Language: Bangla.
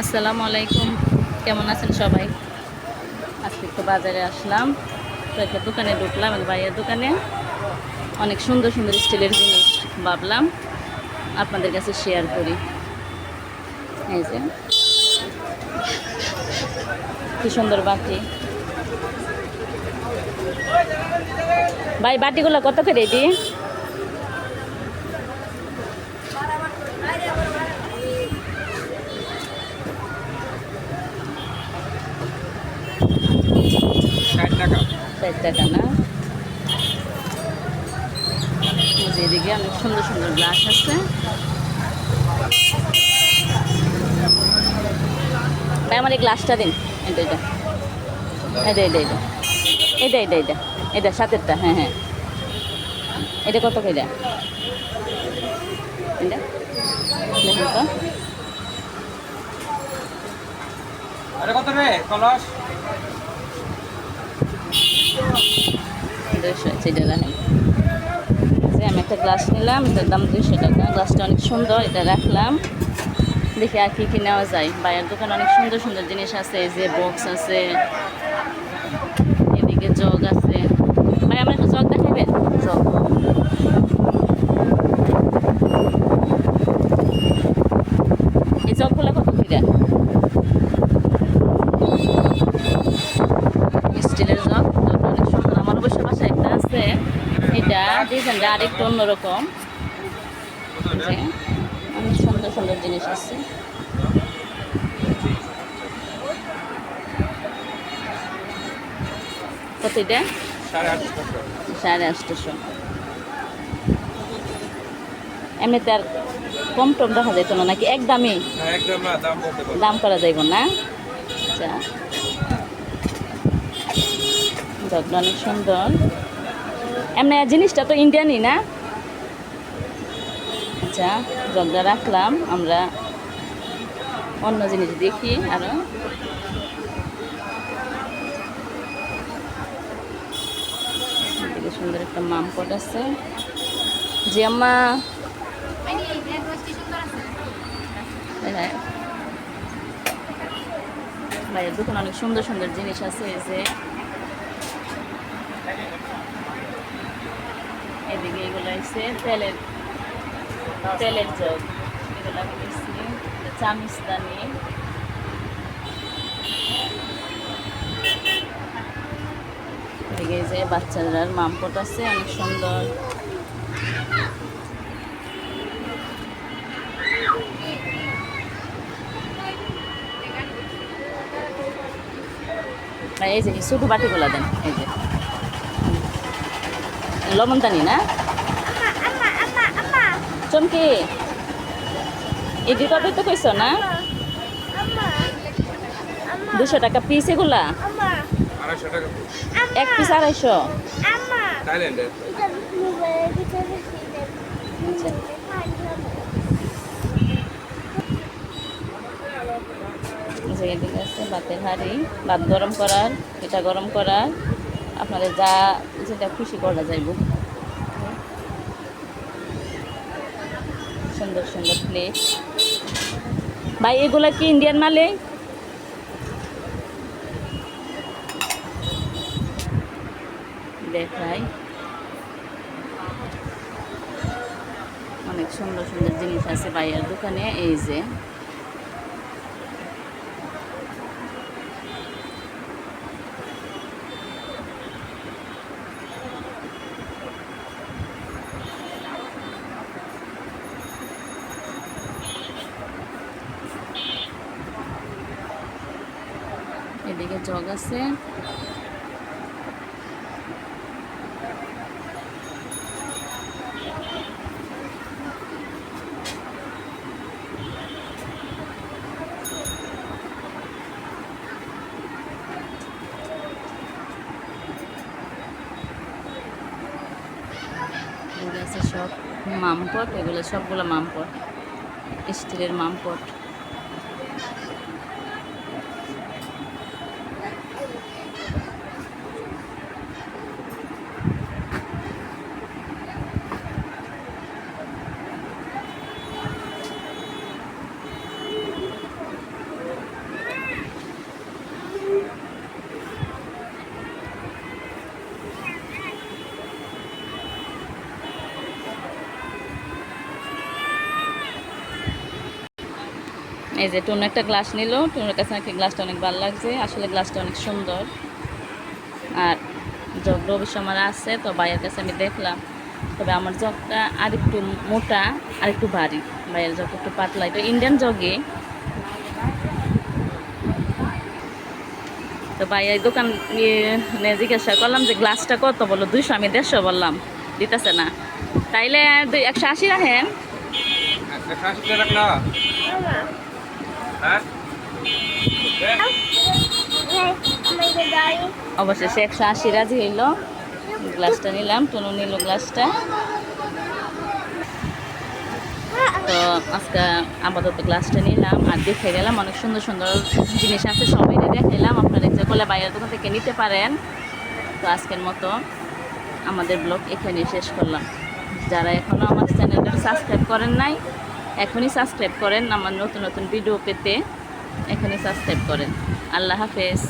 আসসালামু আলাইকুম, কেমন আছেন সবাই? আজকে একটু বাজারে আসলাম, তো একটা দোকানে ঢুকলাম, এক ভাইয়ের দোকানে। অনেক সুন্দর সুন্দর স্টিলের জিনিস, ভাবলাম আপনাদের কাছে শেয়ার করি। এই যে কি সুন্দর বাটি। ভাই, বাটিগুলো কত করে দিই? ষাট টাকা। 60 টাকা না? এই যে এদিকে অনেক সুন্দর সুন্দর গ্লাস আছে। ভাই, আমার এই গ্লাসটা দিন। এটা এটা এটা এটা এটা এটা এটা এটা এটা সাতেরটা। হ্যাঁ হ্যাঁ, এটা কত করে? এটা দেখুন তো। আরে কত রে কলস? 200 আছে, এটা রাখেন। যে আমি একটা গ্লাস নিলাম, এটার দাম 200 টাকা। গ্লাসটা অনেক সুন্দর, এটা রাখলাম। দেখি আর কি কি নেওয়া যায়। বাইরের দোকানে অনেক সুন্দর সুন্দর জিনিস আছে। এই যে বক্স আছে, এদিকে জগ আছে। ভাই, আমার একটা জগ দেখাবেন? জগ, এই জগগুলো কত করে? স্টিলের জগ, জগটা অনেক সুন্দর। আমার অবশ্য বাসায় একটা আছে, এটা ডিজাইনটা আরেকটু অন্যরকম। যে অনেক সুন্দর সুন্দর জিনিস আছে। কত এটা? 850 টাকা। 850। এমনিতে আর কম টম দেখা যেত না নাকি? একদমই না একদম না, দাম বলতে পারবো। দাম করা যাইব না? আচ্ছা, যত্ন অনেক সুন্দর। এমনি জিনিসটা তো ইন্ডিয়ানই না? আচ্ছা, যত্ন রাখলাম। আমরা অন্য জিনিস দেখি আরো। এদিকে সুন্দর একটা মামপট আছে। জি আম্মা। হ্যাঁ, ভাইয়ের দোকানে অনেক সুন্দর সুন্দর জিনিস আছে। এই যে এদিকে এগুলো আছে তেলের তেলের জগ, এগুলো আমি নিচ্ছি। চামিস্তানি, এদিকে এই যে বাচ্চাদের মামপট আছে অনেক সুন্দর। ভাই, এই যে ছোটো বাটিগুলো দেন। এই যে লবণদানি না? চমকি, এটি কবে তো কইস না? 200 টাকা পিস এগুলা? 250 টাকা। এক পিস 250? থাইল্যান্ডের। আচ্ছা, যে এদিকে আছে ভাতের হাঁড়ি, ভাত গরম করার, পিঠা গরম করার, আপনাদের যা যেটা খুশি করা যাইব। সুন্দর সুন্দর প্লেট। ভাই, এগুলা কি ইন্ডিয়ান মালে? দেখাই, অনেক সুন্দর সুন্দর জিনিস আছে ভাইয়ের দোকানে। এই যে এদিকে জগ আছে। এগুলো আছে সব মামপট, এগুলো সবগুলো মামপট, স্টিলের মামপট। এই যে টুনু একটা গ্লাস নিল, টুনুর কাছে নাকি গ্লাসটা অনেক ভালো লাগছে, আসলে গ্লাসটা অনেক সুন্দর। আর জগ অবশ্য আমার আছে, তো ভাইয়ের কাছে আমি দেখলাম, তবে আমার জগটা আরেকটু মোটা আর একটু ভারী, ভাইয়ের জগ একটু পাতলা, এটা ইন্ডিয়ান জগে। তো ভাই এই দোকান জিজ্ঞাসা করলাম যে গ্লাসটা কত, বললো 200, আমি 150 বললাম, দিতেছে না। তাইলে 180 রাখেন। 180 টাকা না? হ্যাঁ? অবশেষে 180 রাজি হইল, গ্লাসটা নিলাম, টুনু নিল গ্লাসটা। তো আজকে আপাতত গ্লাসটা নিলাম আর দেখে গেলাম, অনেক সুন্দর সুন্দর জিনিস আছে, সবাই দেখাইলাম। আপনারা ইচ্ছা করলে বাইরের দোকান থেকে নিতে পারেন। তো আজকের মতো আমাদের ব্লগ এখানে শেষ করলাম। যারা এখনও আমার চ্যানেলটা সাবস্ক্রাইব করেন নাই, এখনই সাবস্ক্রাইব করেন, আমার নতুন নতুন ভিডিও পেতে এখনই সাবস্ক্রাইব করেন। আল্লাহ হাফেজ।